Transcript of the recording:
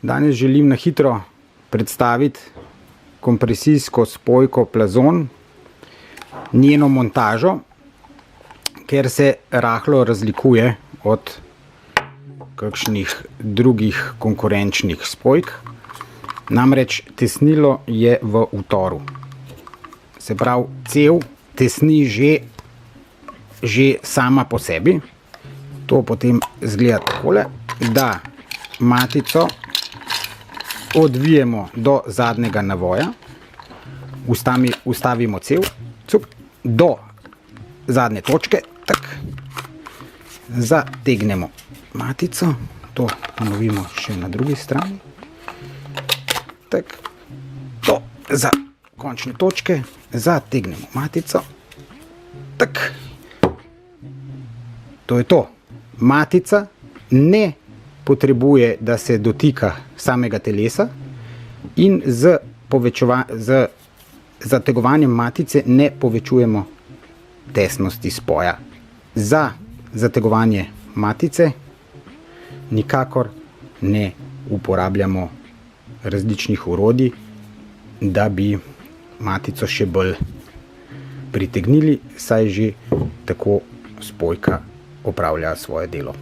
Danes želim na hitro predstaviti kompresijsko spojko Plazon, njeno montažo, ker se rahlo razlikuje od kakšnih drugih konkurenčnih spojk. Namreč tesnilo je v utoru. Se pravi, cev tesni že sama po sebi. To potem izgleda takole, da matico odvijemo do zadnjega navoja, ustavimo cev do zadnje točke, zategnemo matico, to ponovimo še na drugi strani, do končne točke, zategnemo matico, to je to. Matica ne potrebuje, da se dotika samega telesa, in z zategovanjem matice ne povečujemo tesnosti spoja. Za zategovanje matice nikakor ne uporabljamo različnih orodij, da bi matico še bolj pritegnili, saj že tako spojka opravlja svoje delo.